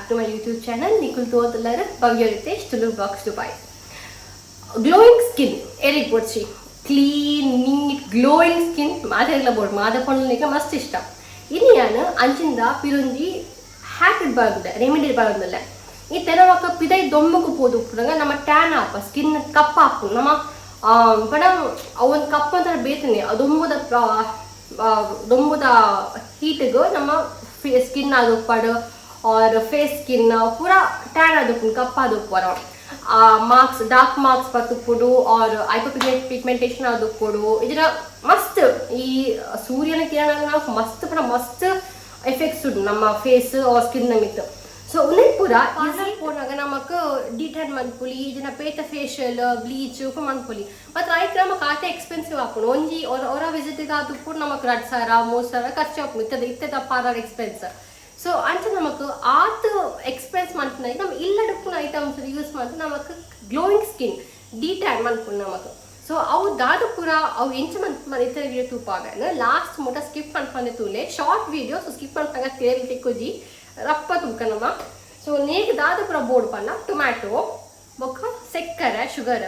back to my YouTube channel. Nikul Todallara, Bhavya Rithesh, Tulu vlogs Dubai. Glowing skin, Eric Botchi. Clean, neat, glowing skin. Madhagla board, Madha Ponlika must stop. Iniana, Anchinda, Pirunji, hacked bagda, remedied bagdala. It Teravaka Pida Domaku Podu, Nama tan up, a skin cup up, Nama, but our cup on the bathing, a Dumbo the heat go, Nama skin pada or face skin pura tan adupun kappa adupara marks dark marks patupudu or hyperpigmentation adupodu idira must ee suryana kiranagana must effects udu namma face or skin namittu so unai pura easy ponaga namakku detan manpuli idina peta facial bleach ko manpuli but right namakku ate expensive apunu onji ora visit ga adupun namakku radsara mosara kharchu apunu itteda parar expense so ante namakku art expense mantna nam illadukuna items use mantna namakku glowing skin detan manpun namakku so avu dadu pura avu inch man itere video tupagana last mota skip panpane tule short video so skip panpanga teri tekkoji rappa tukanama so neek dadu pura board panna tomato boka sekkare sugar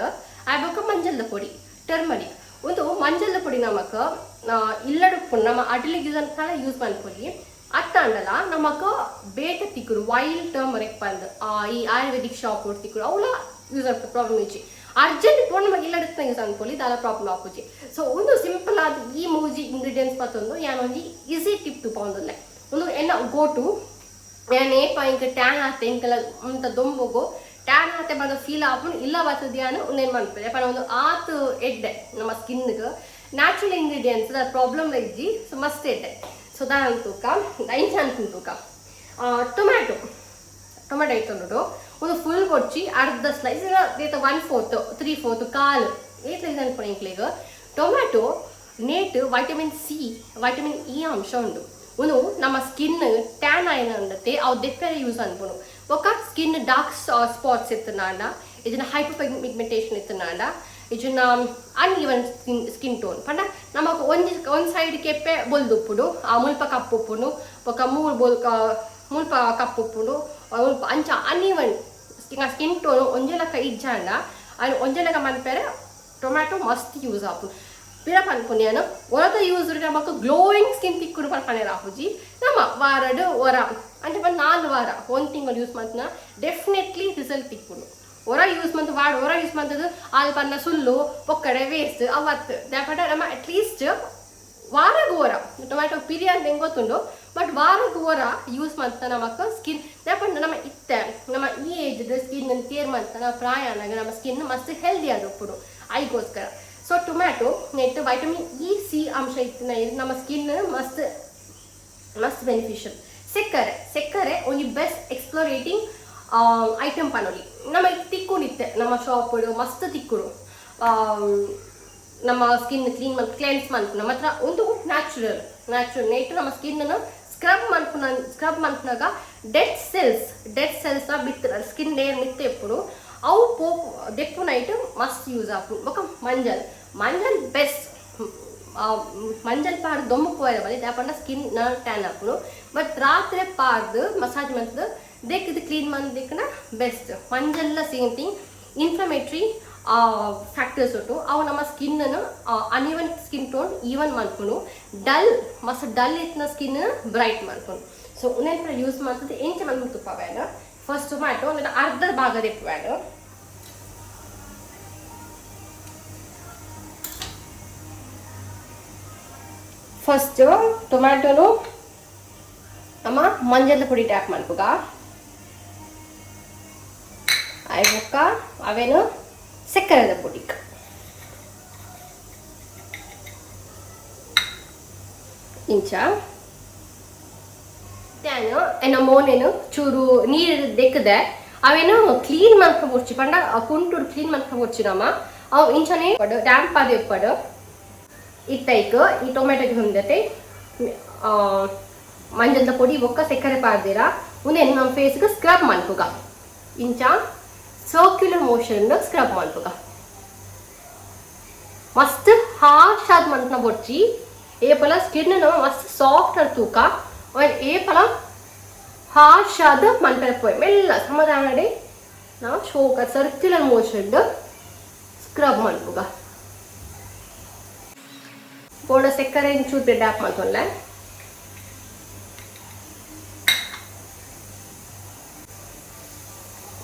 ai boka manjal podi turmeric ಒಂದು ಮಂಜಲ ಪುಡಿ ನಮಕ ಇಲ್ಲಡಪ್ಪು ನಮ್ಮ ಅಡಿಲಿಗೆ use ಮಾಡ್ಕೊಳ್ಳಿ ಅತ್ತಂಡಲ ನಮಕ ಬೇಟ ತಿಕ್ಕರು wild turmeric ಬಂದ್ ಈ Ayurvedic shop ತಿಕ್ಕರು ಅವಳ use ಆಗ್ತದೆ problem ಇಚ್ಚಿ urgent ಇಟ್ಕೊಂಡು ನಮಗೆ ಇಲ್ಲಡಕ್ಕೆ ಯೂಸ್ ಅನ್ಕೊಳ್ಳಿ ದಾಲ ಪ್ರಾಬ್ಲಮ್ ಆಪುಜಿ ಸೊ ಒಂದು ಸಿಂಪಲ್ ಆದ ಈ ಮೂಜಿ ಇಂಗ್ರೀಡಿಯೆಂಟ್ಸ್ ಮತ್ತೊಂದು ಯಾನೊಂದು ಈಸಿ ಟಿಪ್ ತುಪ್ಪ ಒಂದಲ್ಲ ಒಂದು ಎನ್ನ ಗೋ ಟು ಏಪ ಇಂಕ ಟ್ಯಾನ್ ಆತೆ ಇಂಕಲ ಅಂತ ದೊಂಬಗೋ ಟ್ಯಾನ್ ಆತೆ ಬಂದ ಫೀಲ್ ಆಪುನ್ ಇಲ್ಲ ಬರ್ತದ್ಯಾನು ಒಂದೇನು ಮಾಡ್ತಾರೆ ಪಣ ಒಂದು ಆತು ಎಡ್ಡೆ ನಮ್ಮ ಸ್ಕಿನ್ಗೆ ನ್ಯಾಚುರಲ್ ಇಂಗ್ರೀಡಿಯೆಂಟ್ಸ್ ದ ಪ್ರಾಬ್ಲಮ್ ಇಜ್ಜಿ ಸೊ ಮಸ್ತ್ ಎಡ್ಡೆ ಸೊ ದಾನ ತೂಕ ಇಂಚ ಅನ್ಕೊಂತೂಕ ಟೊಮ್ಯಾಟೊ ಇತ್ತು ಒಂದು ಫುಲ್ ಕೊಚ್ಚಿ ಅರ್ಧ ಸ್ಲೈಸ್ ದೇತ 1/4 3/4 ಕಾಲು ಏಟ್ ಸ್ಲೈಸ್ ಅನ್ಕೊಂಡು ಇಂಕ್ಲಿಗ ಟೊಮ್ಯಾಟೊ ನೇಟ್ ವೈಟಮಿನ್ ಸಿ ವೈಟಮಿನ್ ಇ ಅಂಶ ಉಂಟು ಒಂದು ನಮ್ಮ ಸ್ಕಿನ್ ಟ್ಯಾನ್ ಆಯ್ನ ಅಂದತೆ ಅವು ದೆಪ್ಪರೆ ಯೂಸ್ ಅನ್ಕೊಂಡು ఒక స్కిన్ డార్క్ స్పాట్స్ ఎత్తున్నాడ ಇದನ್ನ ಹೈಪರ್ ಪಿಗ್ಮೆಂಟೇಷನ್ ಎತ್ತನಾಡ ಇದನ್ನ ಅನ್ಈವನ್ ಸ್ಕಿನ್ ಟೋನ್ ಪಂಡ ನಮಕ್ ಒಂದ್ ಸೈಡ್ ಕೆಪ್ಪೆ ಬೊಲ್ದುಪ್ಪುಡು ಆ ಮುಲ್ಪ ಕಪ್ಪುಪ್ಪುಡು ఒక ಮುಲ್ಪ ಕಪ್ಪುಪ್ಪುಡು ಮುಲ್ಪ ಅಂಚ ಅನ್ಈವನ್ ಸ್ಕಿನ್ ಟೋನ್ ಒಂಜಲಕ ಇಜ್ಜಾಂಡ ಅದು ಒಂಜಲಕ ಮನ್ಪೆರೆ ಟೊಮ್ಯಾಟೊ ಮಸ್ತ್ ಯೂಸ್ ಆಪು ಪಿರ ಪನ್ಪುನ್ಯಾನು ಒರತ ಯೂಸ್ ನಮಕ್ ಗ್ಲೋಯಿಂಗ್ ಸ್ಕಿನ್ ತಿಕ್ಕುಡು ಪನ್ಪನೆ ರಾಹುಜಿ ನಮ್ಮ ವಾರಡು ಒರ అంటే మన 4 వాರ ಒಂದು ತಿಂಗಳು ಯೂಸ್ ಮಾಡ್ತನ ಡೆಫಿನೆಟ್ಲಿ ರಿಸಲ್ಟ್ ತಿಕ್ಕುಡು ಒರ ಯೂಸ್ ಮಾಡ್ತು ವಾರ ಒರ ಯೂಸ್ ಮಾಡ್ತದು ಆಲ್ ಪನ್ನ ಸುಳ್ಳು ಪೊಕ್ಕಡೆ ವೇಸ್ಟ್ ಅವತ್ತು ದಾಪಟ ನಮ್ಮ ಅಟ್ಲೀಸ್ಟ್ ವಾರಗೂ ಒರ ಟೊಮ್ಯಾಟೊ ಪಿರಿ ಅಂತ ಹೆಂಗೆ ಗೊತ್ತುಂಡು ಬಟ್ ವಾರಗೂ ಒರ ಯೂಸ್ ಮಾಡ್ತಾ ನಮಕ್ ಸ್ಕಿನ್ ದಾಪಟ ನಮ್ಮ ಇತ್ತೆ ನಮ್ಮ ಈ ಏಜ್ದ ಸ್ಕಿನ್ ಕೇರ್ ಮಾಡ್ತಾ ನಮ್ಮ ಪ್ರಾಯನಾಗ ನಮ್ಮ ಸ್ಕಿನ್ ಮಸ್ತ್ ಹೆಲ್ದಿ ಆದಪ್ಪುಡು ಐಗೋಸ್ಕರ ಸೊ ಟೊಮ್ಯಾಟೊ ನೆಟ್ ವೈಟಮಿನ್ ಇ ಸಿ ಅಂಶ ಇತ್ತಿನ ನಮ್ಮ ಸ್ಕಿನ್ ಮಸ್ತ್ ಬೆನಿಫಿಷಿಯಲ್ ಸಕ್ಕರೆ ಒಂದು ಬೆಸ್ಟ್ ಎಕ್ಸ್ಪ್ಲೋರೇಟಿಂಗ್ ಐಟಮ್ ಪನೋಲಿ ನಮ್ಮ ತಿಕ್ಕುಡಿತ್ತೆ ನಮ್ಮ ಶಾಪುಡು ಮಸ್ತ್ ತಿಕ್ಕುಡು ನಮ್ಮ ಸ್ಕಿನ್ ಕ್ಲೆನ್ಸ್ ಮಾಡ್ಕು ನಮ್ಮ ಹತ್ರ ಒಂದು ನ್ಯಾಚುರಲ್ ನೇಟ್ ನಮ್ಮ ಸ್ಕಿನ್ನನ್ನು ಸ್ಕ್ರಬ್ ಮಾಡ್ಕೊಂಡಾಗ ಡೆಡ್ ಸೆಲ್ಸ್ ಬಿತ್ತ ಸ್ಕಿನ್ ಲೇಯರ್ ಮಿತ್ತೆ ಎప్పుడు ಅವು ದೆಪ್ಪು ನೈಟ್ ಮಸ್ತ್ ಯೂಸ್ ಆಪು ఒక ಮಂಜಲ್ ಬೆಸ್ಟ್ ಮಂಜಲ್ ಪಾರ್ದು ದೊಮ್ಮಕ್ಕೆ ಹೋಯ್ದ ಬಲ್ಲಿ ದಾಪಂಡ ಸ್ಕಿನ್ ಟ್ಯಾನ್ ಹಾಕೋಣ ಬಟ್ ರಾತ್ರಿ ಪಾರ್ದು ಮಸಾಜ್ ಮಾಡ್ತದೆ ಇದು ಕ್ಲೀನ್ ಮಾಡೋದಕ್ಕೆ ಬೆಸ್ಟ್ ಮಂಜಲ್ಲ ಸೇಮ್ ಥಿಂಗ್ ಇನ್ಫ್ಲಮೇಟ್ರಿ ಫ್ಯಾಕ್ಟರ್ಸ್ ಉಂಟು ಅವು ನಮ್ಮ ಸ್ಕಿನ್ನನ್ನು ಅನ್ಈವನ್ ಸ್ಕಿನ್ ಟೋನ್ ಈವನ್ ಮಾಡ್ಕೊಂಡು ಮಸ್ತ್ ಡಲ್ ಇತ್ತಿನ ಸ್ಕಿನ್ ಬ್ರೈಟ್ ಮಾಡ್ಕೊಂಡು ಸೊ ಉನ್ನೇನು ಯೂಸ್ ಮಾಡ್ತದೆ ಎಂಚ ಮಂದು ತುಪ್ಪ ಬೇಡ ಫಸ್ಟ್ ಟೊಮ್ಯಾಟೊ ಅರ್ಧ ಭಾಗ ದೆಪ್ಪು ಬೇಡ ಫಸ್ಟ್ ಟೊಮ್ಯಾಟೊನು ನಮ್ಮ ಮಂಜದ ಪುಡಿ ಟ್ಯಾಪ್ ಮಾಡ್ಬೇಕ ಆಯ್ಬೊಕ್ಕ ಅವೇನು ಸಕ್ಕರೆದ ಪುಡಿ ಇಂಚ ನಾನು ಎನ್ನ ಮೋನೇನು ಚೂರು ನೀರು ದೆಕ್ಕದೆ ಅವೇನು ಕ್ಲೀನ್ ಮಾಡ್ಕೊಬೊಡ್ಚಿ ಪಂಡ ಕುಂಟು ಕ್ಲೀನ್ ಮಾಡ್ಕೊಬೊಡ್ಚಿ ನಮ್ಮ ಅವು ಇಂಚನೆ ಡ್ಯಾಂಪ್ ಆದ ಎಪ್ಪಡು ಇತ್ತೈಕು ಈ ಟೊಮೆಟೊಗೆ ಹೊಂದತೆ ಮಂಜದ ಪೊಡಿ ಒಕ್ಕ ಸಕ್ಕರೆ ಪಾರ್ದಿರ ಉಂದೇನು ನಮ್ಮ ಫೇಸ್ಗೆ ಸ್ಕ್ರಬ್ ಮಾಡ್ಬೇಕ ಇಂಚ ಸರ್ಕ್ಯುಲರ್ ಮೋಷನ್ ಸ್ಕ್ರಬ್ ಮಾಡ್ಬೇಕ ಮಸ್ತ್ ಹಾರ್ಶ್ ಆದ ಮಂತ್ನ ಬೊಡ್ಚಿ ಏಪಲ ಸ್ಕಿನ್ ಮಸ್ತ್ ಸಾಫ್ಟ್ ತೂಕ ಏಪಲ ಹಾರ್ಶ್ ಆದ ಮಲ್ಪೆರ ಪೋಯ್ ಮೆಲ್ಲ ಸಮಾಧಾನಡೆ ನಾವು ಶೋಕ ಸರ್ಕ್ಯುಲರ್ ಮೋಷನ್ ಸ್ಕ್ರಬ್ ಮಲ್ಪುಗ ಬೋಡ ಸಕ್ಕರೆ ಚೂರು ಟ್ಯಾಪ್ ಮಾಡ್ಕೊಂಡೆ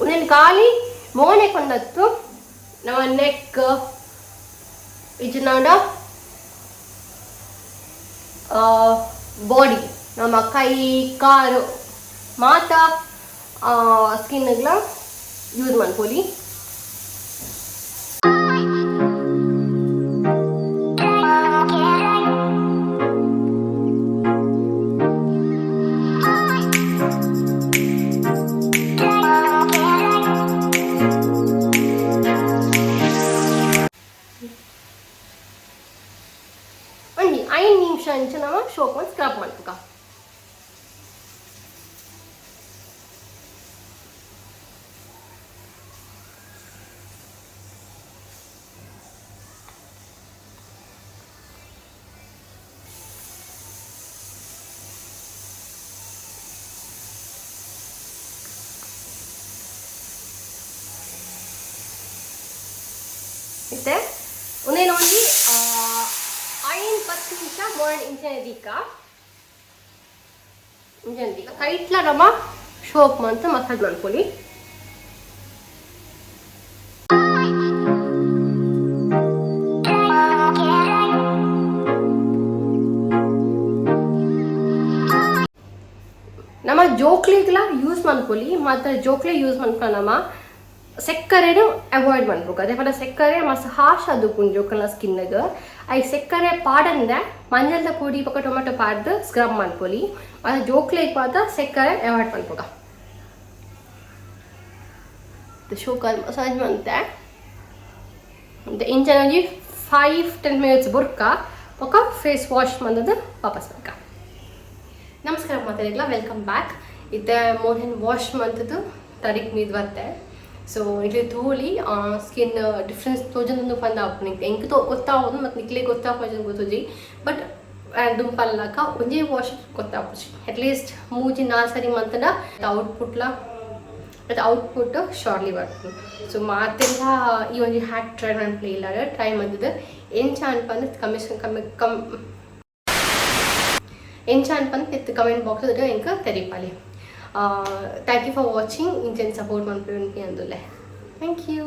ಉನ್ನೇನು ಖಾಲಿ ಮೋನೆ ಕೊಂಡತ್ತು ನಮ್ಮ ನೆಕ್ ಇಜ್ನಾಡ ಬಾಡಿ ನಮ್ಮ ಕೈ ಕಾಲು ಮಾತ ಸ್ಕಿನ್ಗಳ ಯೂಸ್ ಮಾಡ್ಕೊಳ್ಳಿ. ಒಂದು 5 ನಿಮಿಷ ಅಂಚೆ ನಾವು ಶೋಕ್ ಒಂದು ಸ್ಕ್ರಬ್ ಮಾಡ್ಬೇಕ. ಮತ್ತೆ ಒಂದೇ ನೋಡಿ 5-10 ನಿಮಿಷ ಮೋಡ್ ಇಂಚನದೀಕ ಕೈಟ್ಲ ನಮ್ಮ ಶೋಪ್ ಅಂತ ಮಸಾಜ್ ಮಾಡ್ಕೊಳ್ಳಿ. ನಮ್ಮ ಜೋಕ್ಲಿಗೆಲ್ಲ ಯೂಸ್ ಮಾಡ್ಕೊಳ್ಳಿ. ಮತ್ತು ಜೋಕ್ಲಿ ಯೂಸ್ ಮಾಡ್ಕೊಂಡು ನಮ್ಮ ಸಕ್ಕರೆನೂ ಅವಾಯ್ಡ್ ಮಾಡ್ಬೇಕು. ಅದೇ ಪದ ಸಕ್ಕರೆ ಮಸ್ತ್ ಹಾಶ್ ಅದು ಜೋಕಲ್ನ ಸ್ಕಿನ್ಗೆ ಐ ಸಕ್ಕರೆ ಪಾಡಂದೆ ಮಂಜಲ್ದ ಪುಡಿ ಪಕ್ಕ ಟೊಮೆಟೊ ಪಾಡ್ದು ಸ್ಕ್ರಬ್ ಮಾಡ್ಕೊಳ್ಳಿ. ಮತ್ತು ಜೋಕ್ಲಿಗೆ ಪಾದ ಸಕ್ಕರೆ ಅವಾಯ್ಡ್ ಮಾಡ್ಬೇಕು. ಶೋಕಲ್ ಮಸಾಜ್ ಮಾಡ್ತೆ ಮತ್ತು ಇಂಚನಾಗಿ 5-10 ಮಿನಿಟ್ಸ್ ಬುರ್ಕ ಪಕ್ಕ ಫೇಸ್ ವಾಶ್ ಮಾಡೋದು ವಾಪಸ್ ಬೇಕ. ನಮಸ್ಕಾರ ಮಾತಾಡಿಲ್ಲ, ವೆಲ್ಕಮ್ ಬ್ಯಾಕ್. ಇತ್ತೆ ಮೋರ್ನಿಂಗ್ ವಾಶ್ ಮಾಡೋದು ತಾರೀಕು ಮೀದು ಬರುತ್ತೆ. ಸೊ ಇಲ್ಲಿ ತೋಳಿ ಸ್ಕಿನ್ ಡಿಫ್ರೆನ್ಸ್ ತೋಜೊಂದು ಪಂದ ಆಪುನಿಗೆ ಎಂಕ್ ಗೊತ್ತಾಗೋದು ಮತ್ತು ನಿಕ್ಲಿಗೆ ಗೊತ್ತಾಗೋದು ಗೊತ್ತುಜಿ. ಬಟ್ ದುಂಪಲ್ಲಾಕ ಒಂದೇ ವಾಶ್ ಗೊತ್ತಾಪುಜಿ ಅಟ್ಲೀಸ್ಟ್ 3-4 ಸರಿ ಮಂತನ ಔಟ್ಪುಟ್ಲ ಅದು ಔಟ್ಪುಟ್ ಶಾರ್ಟ್ಲಿ ಬರ್ತದೆ. ಸೊ ಮಾತೆಲ್ಲ ಈ ಒಂದು ಹ್ಯಾಕ್ ಟ್ರೈ ಮಾಡ್ಲಿ ಇಲ್ಲ ಟ್ರೈ ಮಾಡಿದ್ದು ಎಂಚ ಅನ್ಪಂದು ಎಂಚ ಅನ್ಪಂದು ಇತ್ತು ಕಮೆಂಟ್ ಬಾಕ್ಸ್ ಅದ ಎಂಕ ತೆರಿಪಾಲಿ. Thank you for watching. Injen support manpun pi andule. Thank you.